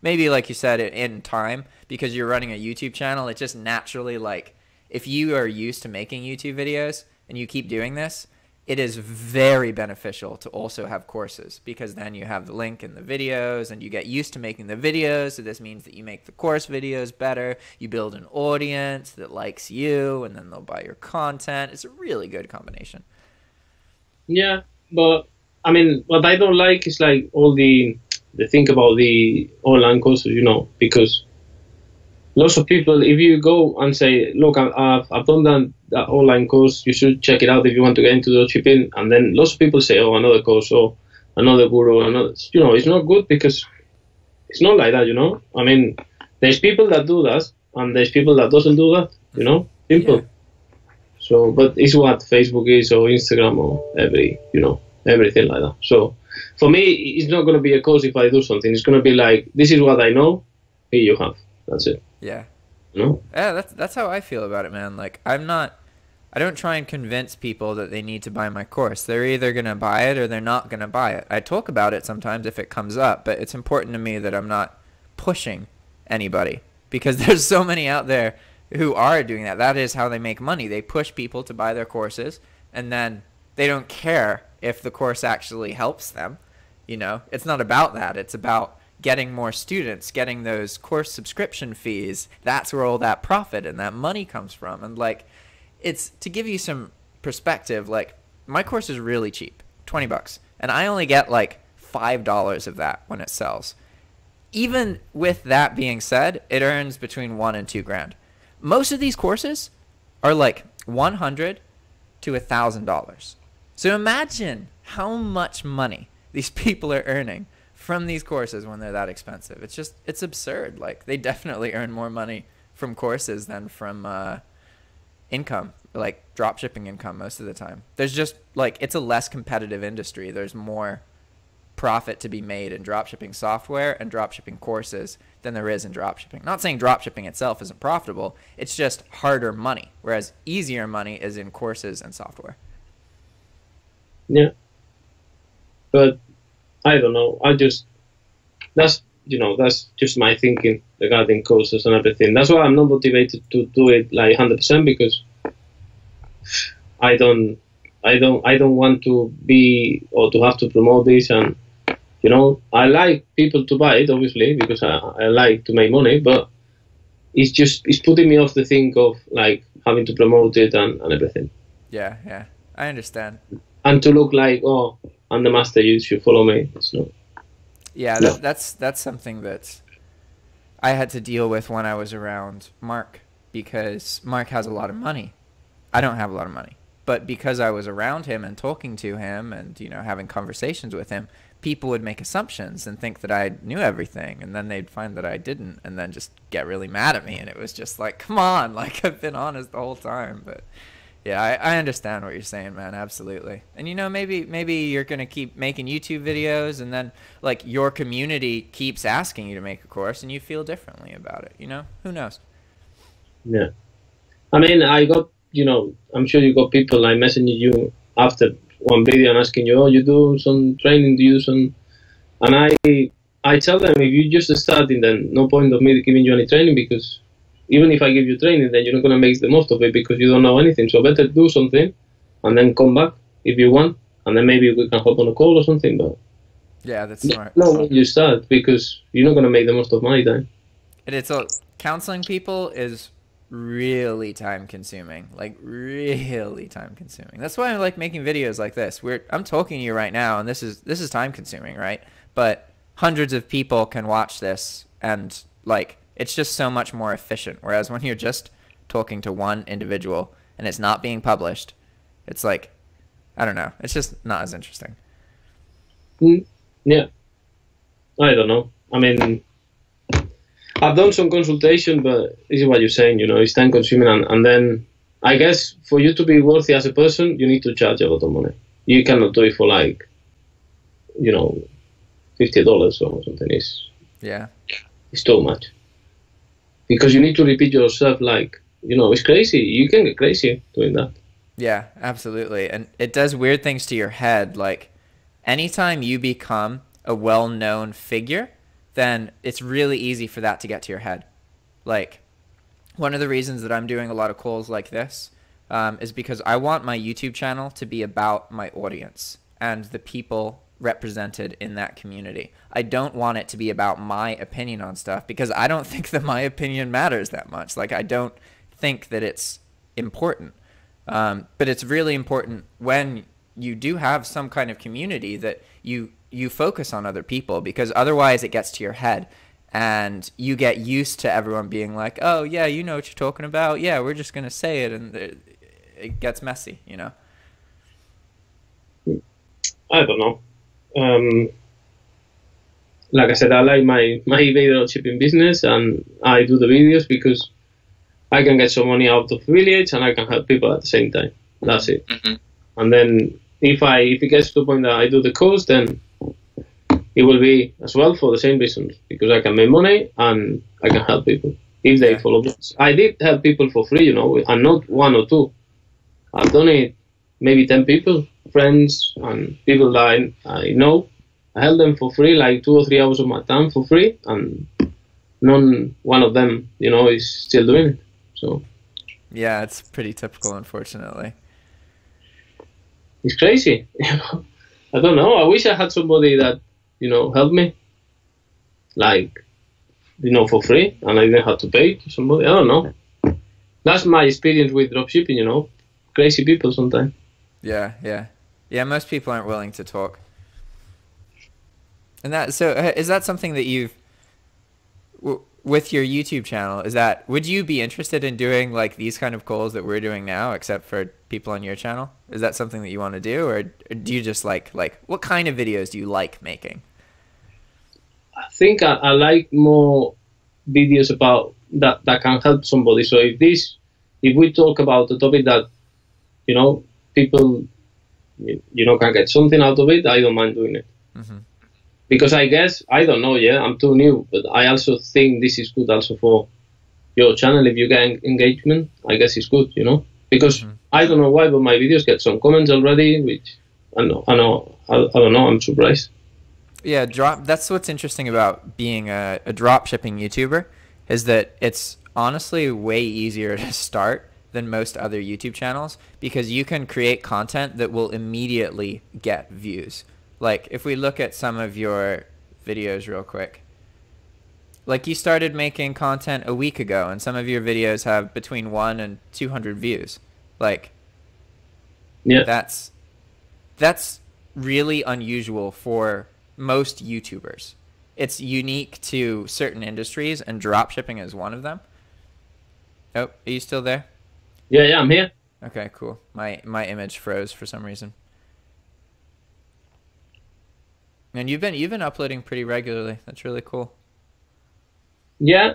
Maybe like you said, in time, because you're running a YouTube channel, it just naturally, like if you are used to making YouTube videos and you keep doing this, it is very beneficial to also have courses, because then you have the link in the videos and you get used to making the videos. So this means that you make the course videos better. You build an audience that likes you, and then they'll buy your content. It's a really good combination. Yeah, but I mean, what I don't like is like all the think about the online courses, because lots of people, if you go and say, look, I've done that online course, you should check it out if you want to get into dropshipping, and then lots of people say, oh, another course, or another guru, it's not good, because it's not like that, I mean, there's people that do that, and there's people that doesn't do that, simple. Yeah. So, but it's what Facebook is, or Instagram, or everything like that. So for me, it's not going to be a course if I do something. It's going to be like, this is what I know, here you have. That's it. Yeah. No? Yeah, that's how I feel about it, man. Like I don't try and convince people that they need to buy my course. They're either going to buy it or they're not going to buy it. I talk about it sometimes if it comes up, but it's important to me that I'm not pushing anybody, because there's so many out there who are doing that. That is how they make money. They push people to buy their courses, and then they don't care if the course actually helps them. You know, it's not about that. It's about getting more students, getting those course subscription fees. That's where all that profit and that money comes from. And like, it's to give you some perspective, like my course is really cheap, 20 bucks. And I only get like $5 of that when it sells. Even with that being said, it earns between $1 and $2 grand. Most of these courses are like $100 to $1,000. So imagine how much money these people are earning from these courses when they're that expensive. It's absurd. Like, they definitely earn more money from courses than from income, like dropshipping income most of the time. There's just like, it's a less competitive industry. There's more profit to be made in dropshipping software and dropshipping courses than there is in dropshipping. Not saying dropshipping itself isn't profitable, it's just harder money, whereas easier money is in courses and software. Yeah. But I don't know. That's just my thinking regarding courses and everything. That's why I'm not motivated to do it like 100% because I don't want to be or to have to promote this. And I like people to buy it, obviously, because I like to make money. But it's putting me off the think of like having to promote it and everything. Yeah, I understand. And to look like, oh, I'm the master, you should follow me. It's not. Yeah, No. that's something that I had to deal with when I was around Mark, because Mark has a lot of money. I don't have a lot of money. But because I was around him and talking to him and, having conversations with him, people would make assumptions and think that I knew everything, and then they'd find that I didn't, and then just get really mad at me. And it was just like, come on, like, I've been honest the whole time. But yeah, I understand what you're saying, man. Absolutely. And maybe you're gonna keep making YouTube videos, and then like your community keeps asking you to make a course, and you feel differently about it. Who knows? Yeah. I mean, I got, I'm sure you got people like messaging you after one video and asking you, oh, you do some training, do you do some? And I tell them, if you just starting, then no point of me giving you any training, because even if I give you training, then you're not going to make the most of it because you don't know anything. So better do something and then come back if you want, and then maybe we can hop on a call or something. But yeah, that's smart. No, when you start, because you're not going to make the most of my time. Counseling people is really time consuming, like really time consuming. That's why I like making videos like this. I'm talking to you right now, and this is time consuming, right? But hundreds of people can watch this, and like, it's just so much more efficient. Whereas when you're just talking to one individual and it's not being published, it's like, I don't know, it's just not as interesting. Yeah, I don't know. I mean, I've done some consultation, but this is what you're saying, it's time consuming. And then I guess for you to be worthy as a person, you need to charge a lot of money. You cannot do it for like, $50 or something. It's too much. Because you need to repeat yourself, like, it's crazy. You can get crazy doing that. Yeah, absolutely. And it does weird things to your head. Like, anytime you become a well-known figure, then it's really easy for that to get to your head. Like, one of the reasons that I'm doing a lot of calls like this is because I want my YouTube channel to be about my audience and the people represented in that community. I don't want it to be about my opinion on stuff, because I don't think that my opinion matters that much. Like, I don't think that it's important. But it's really important when you do have some kind of community that you focus on other people, because otherwise it gets to your head and you get used to everyone being like, oh yeah, you know what you're talking about. Yeah, we're just going to say it, and it gets messy, I don't know. Like I said, I like my video shipping business, and I do the videos because I can get some money out of affiliates and I can help people at the same time. That's it. Mm-hmm. And then if it gets to the point that I do the course, then it will be as well for the same reasons, because I can make money and I can help people if they follow this. I did help people for free, and not one or two. I've done it, maybe 10 people, friends and people that I know. I held them for free, like 2 or 3 hours of my time for free, and one of them, is still doing it. So yeah, it's pretty typical, unfortunately. It's crazy. I don't know. I wish I had somebody that help me, like, for free, and I didn't have to pay to somebody. I don't know. That's my experience with dropshipping, crazy people sometimes. Yeah, yeah. Yeah, most people aren't willing to talk. And is that something that you've, with your YouTube channel, would you be interested in doing like these kind of calls that we're doing now, except for people on your channel? Is that something that you want to do, or do you just like what kind of videos do you like making? I think I like more videos about that can help somebody. So if we talk about a topic that, people, can get something out of it, I don't mind doing it. Mm-hmm. Because I guess, I don't know, I'm too new, but I also think this is good also for your channel. If you get engagement, I guess it's good, because I don't know why, but my videos get some comments already, which I don't know, I'm surprised. Yeah, that's what's interesting about being a drop shipping YouTuber, is that it's honestly way easier to start than most other YouTube channels, because you can create content that will immediately get views. Like, if we look at some of your videos real quick, like you started making content a week ago, and some of your videos have between 1 and 200 views. Like, yeah, that's really unusual for most YouTubers. It's unique to certain industries, and dropshipping is one of them. Oh, are you still there? Yeah, I'm here. Okay, cool. My image froze for some reason. And you've been uploading pretty regularly. That's really cool. Yeah,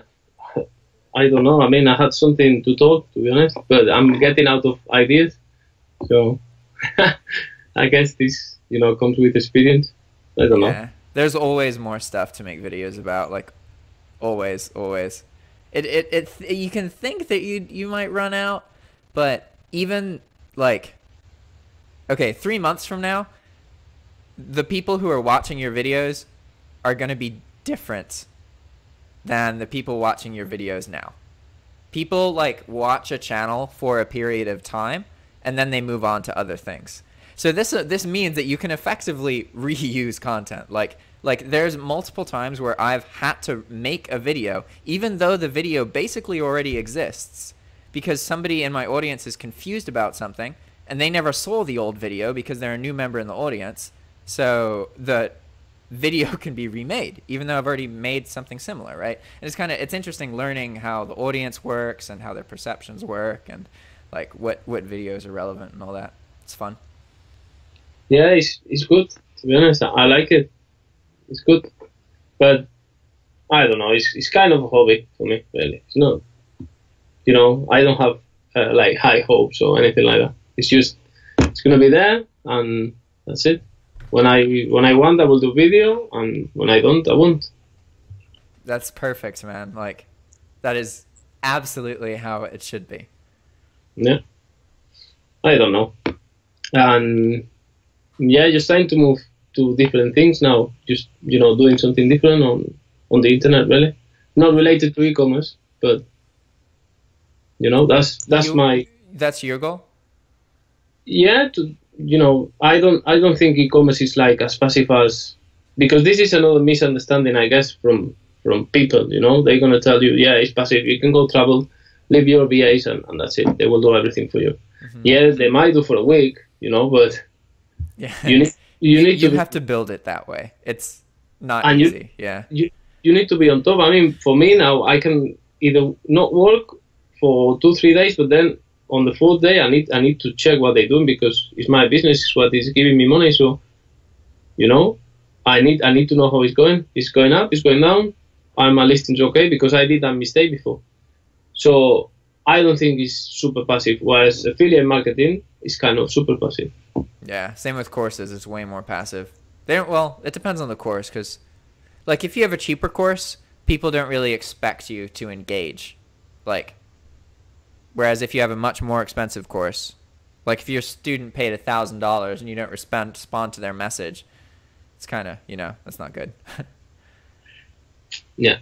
I don't know. I mean, I had something to talk, to be honest, but I'm getting out of ideas. So I guess this, comes with experience. I don't know. There's always more stuff to make videos about. Like, always. You can think that you might run out, but even like, okay, 3 months from now, the people who are watching your videos are going to be different than the people watching your videos now. People like watch a channel for a period of time, and then they move on to other things. So this means that you can effectively reuse content. Like there's multiple times where I've had to make a video, even though the video basically already exists, because somebody in my audience is confused about something, and they never saw the old video because they're a new member in the audience. So the video can be remade, even though I've already made something similar, right? And it's interesting learning how the audience works and how their perceptions work, and like what videos are relevant and all that. It's fun. Yeah, it's good, to be honest. I like it. It's good, but I don't know. It's kind of a hobby for me, really. It's not, I don't have like high hopes or anything like that. It's just it's gonna be there, and that's it. When I want, I will do video, and when I don't, I won't. That's perfect, man. Like, that is absolutely how it should be. Yeah. I don't know. And yeah, just trying to move to different things now. Just, doing something different on the internet, really. Not related to e-commerce, but, that's your goal? Yeah, I don't think e-commerce is like as passive as, because this is another misunderstanding, I guess, from people. They're gonna tell you, yeah, it's passive. You can go travel, leave your VAs, and that's it. They will do everything for you. Mm-hmm. Yeah, they might do for a week, but yeah, you have to build it that way. It's not easy. You need to be on top. I mean, for me now, I can either not work for 2-3 days, but then on the 4th day, I need to check what they're doing, because it's my business, it's what is giving me money. So, I need to know how it's going. It's going up, it's going down. Are my listings okay? Because I did that mistake before. So I don't think it's super passive. Whereas affiliate marketing is kind of super passive. Yeah, same with courses. It's way more passive. It depends on the course, because, like, if you have a cheaper course, people don't really expect you to engage. Like, whereas if you have a much more expensive course, like if your student paid $1,000 and you don't respond to their message, it's kind of, that's not good. Yeah.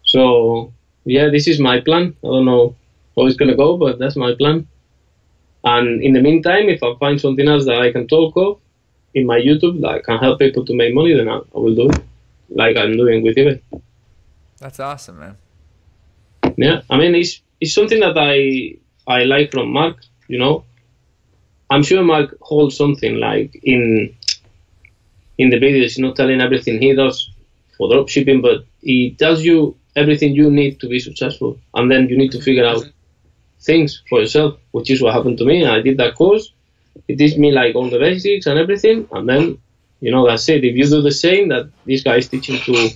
So, yeah, this is my plan. I don't know how it's going to go, but that's my plan. And in the meantime, if I find something else that I can talk of, in my YouTube that can help people to make money, then I will do it, like I'm doing with eBay. That's awesome, man. Yeah, I mean, it's something that I like from Mark, you know. I'm sure Mark holds something like in the videos, he's not telling everything he does for dropshipping, but he tells you everything you need to be successful, and then you need to figure out things for yourself, which is what happened to me. I did that course. It teach me like all the basics and everything, and then, you know, that's it. If you do the same that this guy is teaching to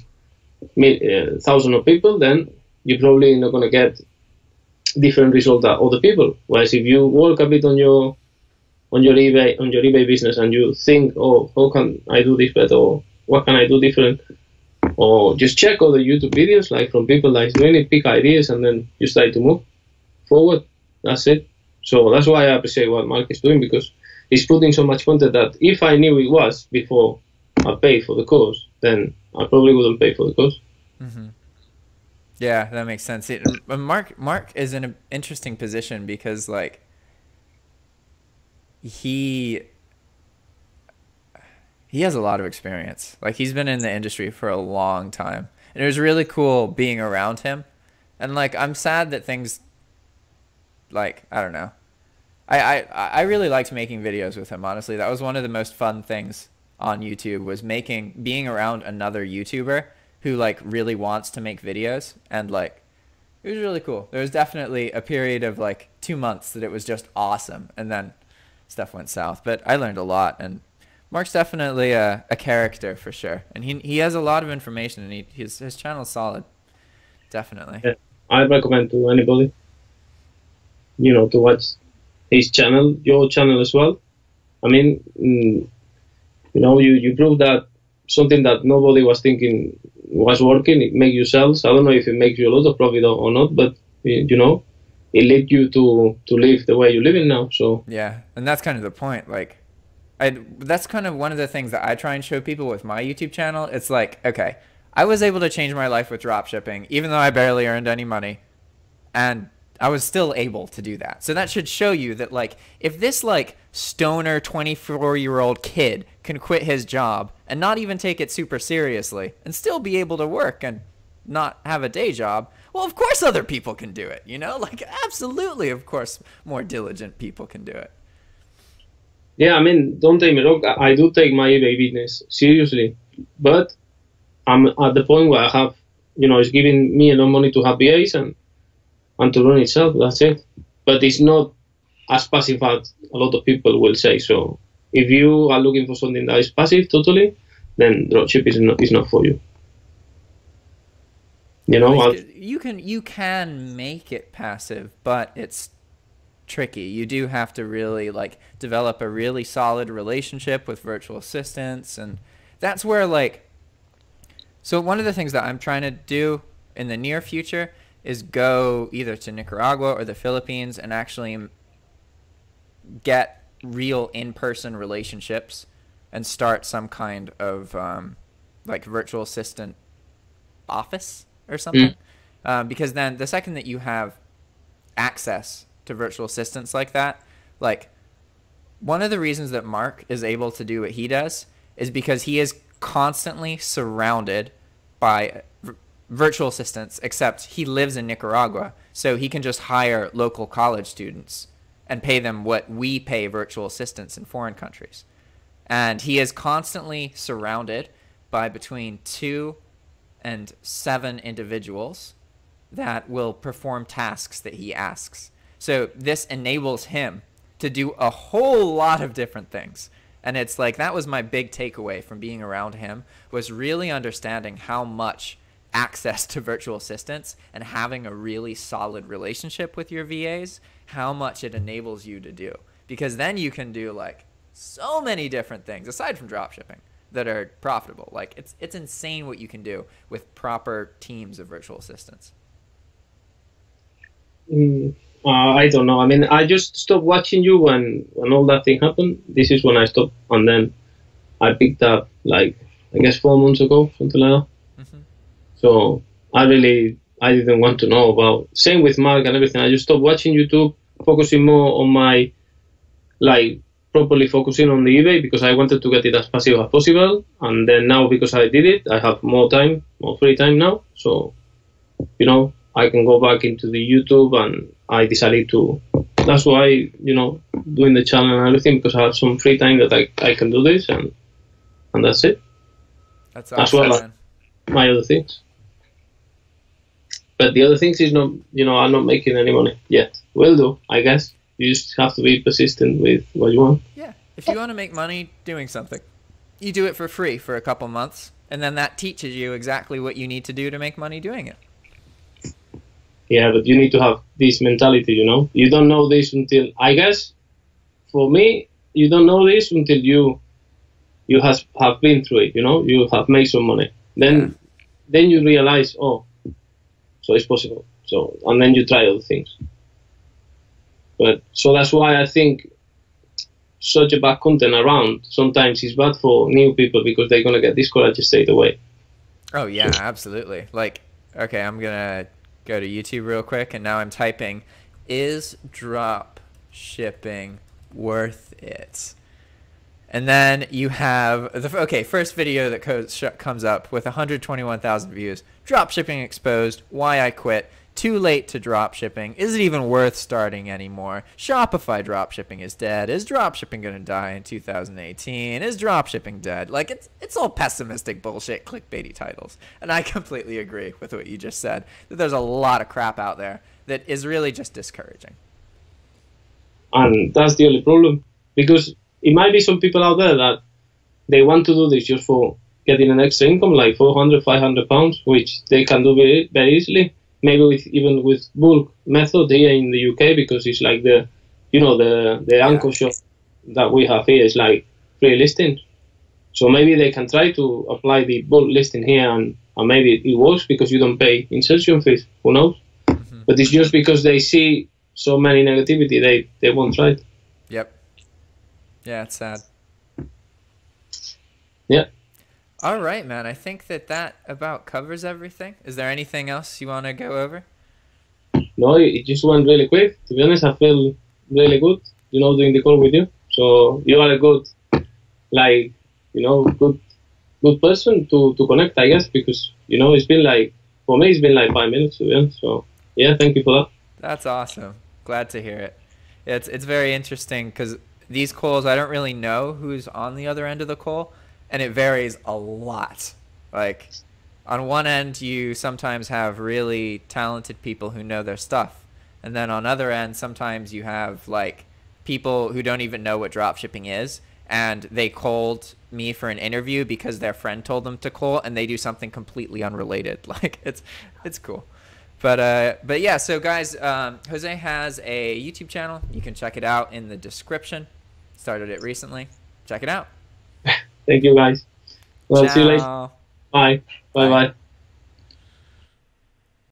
thousands of people, then you're probably not going to get different results than other people. Whereas if you work a bit on your eBay business and you think, oh, how can I do this better, or what can I do different, or just check all the YouTube videos like from people that is doing it, pick ideas, and then you start to move forward. That's it. So that's why I appreciate what Mark is doing, because he's putting so much content that if I knew it was before I paid for the course, then I probably wouldn't pay for the course. Mm-hmm. Yeah, that makes sense. Mark is in an interesting position because, like, he has a lot of experience. Like, he's been in the industry for a long time, and it was really cool being around him. And, like, I'm sad that things, like, I don't know. I really liked making videos with him, honestly. That was one of the most fun things on YouTube, was being around another YouTuber who, like, really wants to make videos. And, like, it was really cool. There was definitely a period of, like, 2 months that it was just awesome, and then stuff went south. But I learned a lot, and Mark's definitely a character for sure. And he has a lot of information, and his channel's solid. Definitely. Yeah, I recommend to anybody, you know, to watch his channel, your channel as well. I mean, you know, you prove that something that nobody was thinking was working, it makes you sales. I don't know if it makes you a lot of profit or not, but, you know, it led you to live the way you're living now. So yeah, and that's kind of the point. Like, that's kind of one of the things that I try and show people with my YouTube channel. It's like, okay, I was able to change my life with dropshipping, even though I barely earned any money, and I was still able to do that. So that should show you that, like, if this, like, stoner 24-year-old kid can quit his job and not even take it super seriously and still be able to work and not have a day job, well, of course other people can do it, you know? Like, absolutely, of course, more diligent people can do it. yeah, I mean, don't take me wrong, I do take my eBay business seriously, but I'm at the point where I have, you know, it's giving me enough money to have VAs and to run itself. That's it. But it's not as passive as a lot of people will say. So if you are looking for something that is passive totally, then dropship is not for you. You know, you can make it passive, but it's tricky. You do have to really, like, develop a really solid relationship with virtual assistants, and that's where, like, so one of the things that I'm trying to do in the near future is go either to Nicaragua or the Philippines and actually get real in-person relationships and start some kind of like virtual assistant office or something. Because then the second that you have access to virtual assistants like that, like, one of the reasons that Mark is able to do what he does is because he is constantly surrounded by virtual assistants, except he lives in Nicaragua, so he can just hire local college students and pay them what we pay virtual assistants in foreign countries. And he is constantly surrounded by between 2 and 7 individuals that will perform tasks that he asks. So this enables him to do a whole lot of different things. And it's like, that was my big takeaway from being around him, was really understanding how much access to virtual assistants and having a really solid relationship with your VAs, how much it enables you to do. Because then you can do, like, so many different things aside from dropshipping that are profitable. Like, it's insane what you can do with proper teams of virtual assistants. I don't know. I mean, I just stopped watching you when all that thing happened. This is when I stopped, and then I picked up, like, I guess 4 months ago, something like that. So I didn't want to know about, same with Mark and everything. I just stopped watching YouTube, focusing more on my, like, properly focusing on the eBay because I wanted to get it as passive as possible. And then now, because I did it, I have more time, more free time now. So, you know, I can go back into the YouTube, and I decided to, that's why, you know, doing the channel and everything, because I have some free time that I can do this, and that's it. That's awesome, as well as my other things. But the other things is not, you know, I'm not making any money yet. Will do, I guess. You just have to be persistent with what you want. Yeah. If you want to make money doing something, you do it for free for a couple months, and then that teaches you exactly what you need to do to make money doing it. Yeah, but you need to have this mentality, you know. You don't know this until, I guess, for me, you don't know this until you have been through it, you know. You have made some money. Then you realize, oh, so it's possible. So, and then you try other things. But so that's why I think such a bad content around sometimes is bad for new people, because they're gonna get discouraged straight away. Oh yeah, absolutely. Like, okay, I'm gonna go to YouTube real quick, and now I'm typing, is drop shipping worth it? And then you have the first video that comes up with 121,000 views. Drop shipping exposed. Why I quit. Too late to drop shipping. Is it even worth starting anymore? Shopify drop shipping is dead. Is drop shipping going to die in 2018? Is drop shipping dead? Like, it's all pessimistic bullshit, clickbaity titles. And I completely agree with what you just said, that there's a lot of crap out there that is really just discouraging. And that's the only problem, because it might be some people out there that they want to do this just for getting an extra income, like 400, 500 pounds, which they can do very, very easily. Maybe even with bulk method here in the UK, because it's like the anchor shop that we have here is like free listing. So maybe they can try to apply the bulk listing here, and maybe it works because you don't pay insertion fees. Who knows? Mm-hmm. But it's just because they see so many negativity, they won't try it. Yep. Yeah, it's sad. Yeah. All right, man. I think that about covers everything. Is there anything else you want to go over? No, it just went really quick. To be honest, I feel really good, you know, doing the call with you. So you are a good, like, you know, good person to connect, I guess, because, you know, it's been like, for me, it's been like 5 minutes, to be honest. So, yeah, thank you for that. That's awesome. Glad to hear it. It's very interesting because these calls, I don't really know who's on the other end of the call. And it varies a lot. Like, on one end, you sometimes have really talented people who know their stuff. And then on other end, sometimes you have, like, people who don't even know what dropshipping is. And they called me for an interview because their friend told them to call, and they do something completely unrelated. Like, it's cool. But yeah, so guys, Jose has a YouTube channel. You can check it out in the description. Started it recently. Check it out. Thank you, guys. Well, see you later. Bye. Bye-bye.